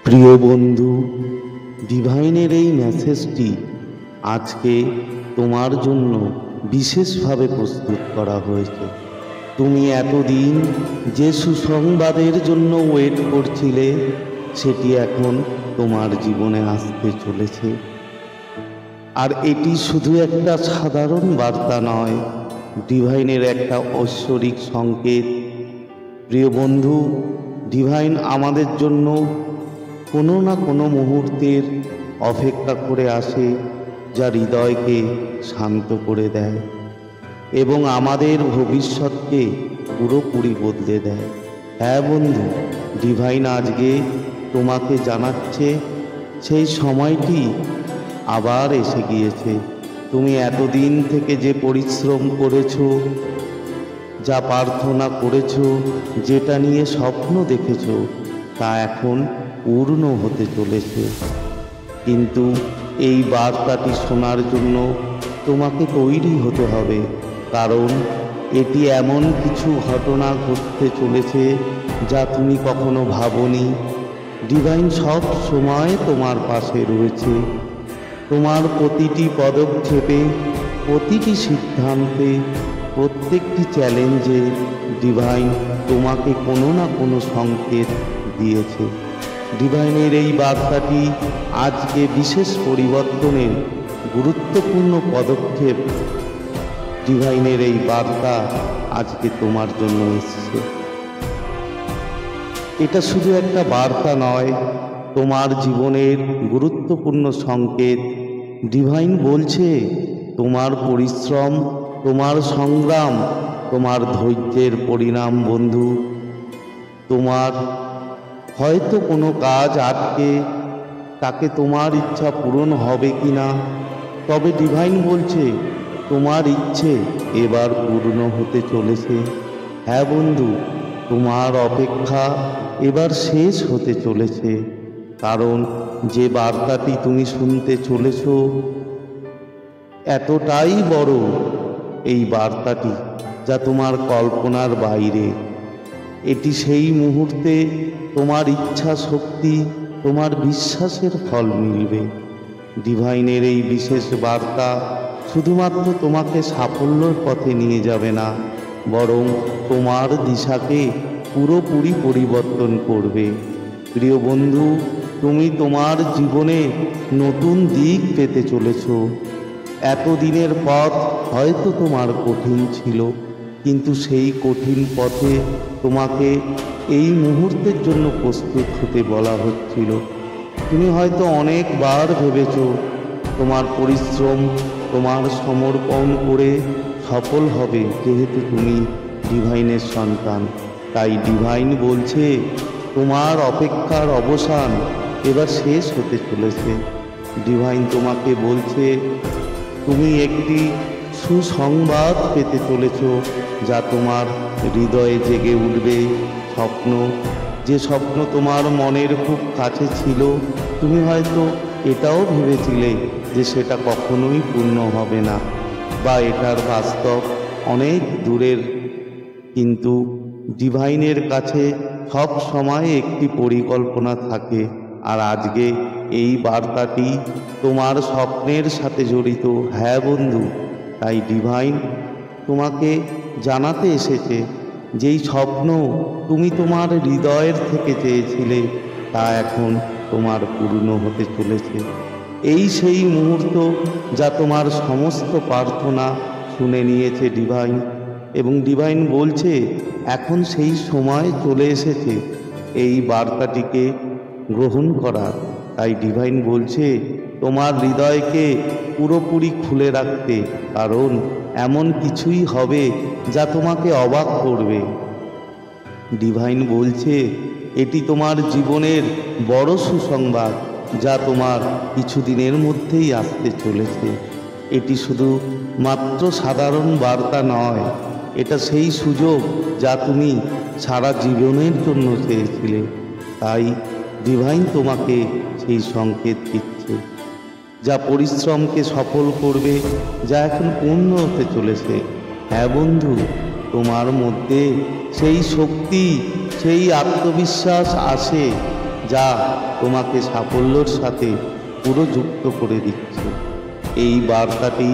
প্রিয় বন্ধু, ডিভাইনের এই মেসেজটি আজকে তোমার জন্য বিশেষভাবে প্রস্তুত করা হয়েছে। তুমি এতদিন যে সুসংবাদের জন্য ওয়েট করছিলে, সেটি এখন তোমার জীবনে আসতে চলেছে। আর এটি শুধু একটা সাধারণ বার্তা নয়, ডিভাইনের একটা ঐশ্বরিক সংকেত। প্রিয় বন্ধু, ডিভাইন আমাদের জন্য কোনো না কোনো মুহূর্তের অপেক্ষা করে আসে, যা হৃদয়কে শান্ত করে দেয় এবং আমাদের ভবিষ্যৎকে পুরোপুরি বদলে দেয়। হ্যাঁ বন্ধু, ডিভাইন আজকে তোমাকে জানাচ্ছে সেই সময়টি আবার এসে গিয়েছে। তুমি এতদিন থেকে যে পরিশ্রম করেছো, যা প্রার্থনা করেছো, যেটা নিয়ে স্বপ্ন দেখেছো, তা এখন পূর্ণ হতে চলেছে। কিন্তু এই বার্তাটি শোনার জন্য তোমাকে তৈরি হতে হবে, কারণ এটি এমন কিছু ঘটনা ঘটতে চলেছে যা তুমি কখনো ভাবোনি। ডিভাইন সব সময় তোমার পাশে রয়েছে। তোমার প্রতিটি পদক্ষেপে, প্রতিটি সিদ্ধান্তে, প্রত্যেকটি চ্যালেঞ্জে ডিভাইন তোমাকে কোনো না কোনো সংকেত দিয়েছে। ডিভাইনের এই বার্তাটি আজকে বিশেষ পরিবর্তনের গুরুত্বপূর্ণ পদক্ষেপ। ডিভাইনের এই বার্তা আজকে তোমার জন্য এসেছে। এটা শুধু একটা বার্তা নয়, তোমার জীবনের গুরুত্বপূর্ণ সংকেত। ডিভাইন বলছে, তোমার পরিশ্রম, তোমার সংগ্রাম, তোমার ধৈর্যের পরিণাম বন্ধু। তোমার হয়তো কোনো কাজ আটকে, তাকে তোমার ইচ্ছা পূরণ হবে কি না, তবে ডিভাইন বলছে তোমার ইচ্ছে এবার পূর্ণ হতে চলেছে। হ্যাঁ বন্ধু, তোমার অপেক্ষা এবার শেষ হতে চলেছে, কারণ যে বার্তাটি তুমি শুনতে চলেছ এতটাই বড়, এই বার্তাটি যা তোমার কল্পনার বাইরে। এটি সেই মুহূর্তে তোমার ইচ্ছা শক্তি, তোমার বিশ্বাসের ফল মিলবে। ডিভাইনের এই বিশেষ বার্তা শুধুমাত্র তোমাকে সাফল্যের পথে নিয়ে যাবে না, বরং তোমার দিশাকে পুরোপুরি পরিবর্তন করবে। প্রিয় বন্ধু, তুমি তোমার জীবনে নতুন দিক পেতে চলেছ। এতদিনের পথ হয়তো তোমার কঠিন ছিল, কিন্তু সেই কঠিন পথে তোমাকে এই মুহূর্তের জন্য প্রস্তুত হতে বলা হচ্ছিল। তুমি হয়তো অনেকবার ভেবেছ তোমার পরিশ্রম, তোমার সমর্পণ করে সফল হবে, যেহেতু তুমি ডিভাইনের সন্তান। তাই ডিভাইন বলছে, তোমার অপেক্ষার অবসান এবার শেষ হতে চলেছে। ডিভাইন তোমাকে বলছে, তুমি একটি সুসংবাদ পেতে চলেছ, যা তোমার হৃদয়ে জেগে উঠবে। স্বপ্ন, যে স্বপ্ন তোমার মনের খুব কাছে ছিল, তুমি হয়তো এটাও ভেবেছিলে যে সেটা কখনোই পূর্ণ হবে না, বা এটার বাস্তব অনেক দূরের, কিন্তু ডিভাইনের কাছে সব সময় একটি পরিকল্পনা থাকে। আর আজকে এই বার্তাটি তোমার স্বপ্নের সাথে জড়িত। হ্যাঁ বন্ধু, তাই ডিভাইন তোমাকে জানাতে এসেছে, যেই স্বপ্ন তুমি তোমার হৃদয়ের থেকে চেয়েছিলে, তা এখন তোমার পূর্ণ হতে চলেছে। এই সেই মুহূর্ত যা তোমার সমস্ত প্রার্থনা শুনে নিয়েছে ডিভাইন, এবং ডিভাইন বলছে এখন সেই সময় চলে এসেছে এই বার্তাটিকে গ্রহণ করার। তাই ডিভাইন বলছে তোমার হৃদয়কে পুরোপুরি খুলে রাখতে, কারণ এমন কিছুই হবে যা তোমাকে অবাক করবে। ডিভাইন বলছে এটি তোমার জীবনের বড় সুসংবাদ, যা তোমার কিছুদিনের মধ্যেই আসতে চলেছে। এটি শুধু মাত্র সাধারণ বার্তা নয়, এটা সেই সুযোগ যা তুমি সারা জীবনের জন্য চেয়েছিলে। তাই ডিভাইন তোমাকে সেই সংকেত দিচ্ছে, যা পরিশ্রমকে সফল করবে, যা এখন পূর্ণ হতে চলেছে। হ্যাঁ বন্ধু, তোমার মধ্যে সেই শক্তি, সেই আত্মবিশ্বাস আসে যা তোমাকে সাফল্যের সাথে পুরো যুক্ত করে দিচ্ছে। এই বার্তাটি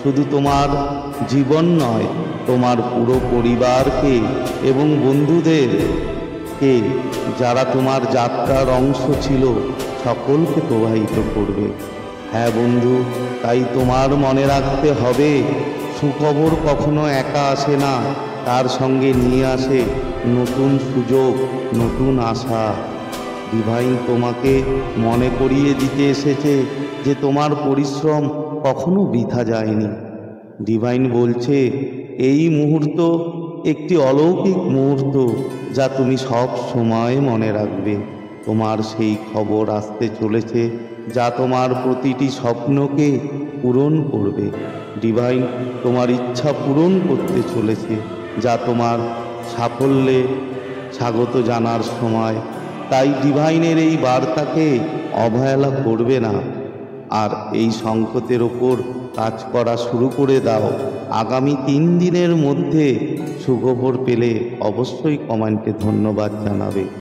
শুধু তোমার জীবন নয়, তোমার পুরো পরিবারকে এবং বন্ধুদেরকে, যারা তোমার যাত্রার অংশ ছিল, সকলকে প্রবাহিত করবে। হ্যাঁ বন্ধু, তাই তোমার মনে রাখতে হবে, সুখবর কখনো একা আসে না, তার সঙ্গে নিয়ে আসে নতুন সুযোগ, নতুন আশা। ডিভাইন তোমাকে মনে করিয়ে দিতে এসেছে যে তোমার পরিশ্রম কখনো বৃথা যায়নি। ডিভাইন বলছে, এই মুহূর্ত একটি অলৌকিক মুহূর্ত যা তুমি সব সময় মনে রাখবে। তোমার সেই খবর আসতে চলেছে যা তোমার প্রতিটি স্বপ্নকে পূরণ করবে। ডিভাইন তোমার ইচ্ছা পূরণ করতে চলেছে, যা তোমার সাফল্যে স্বাগত জানার সময়। তাই ডিভাইনের এই বার্তাকে অবহেলা করবে না, আর এই সংকটের ওপর কাজ করা শুরু করে দাও। আগামী 3 দিনের মধ্যে সুখবর পেলে অবশ্যই কমেন্টে ধন্যবাদ জানাবে।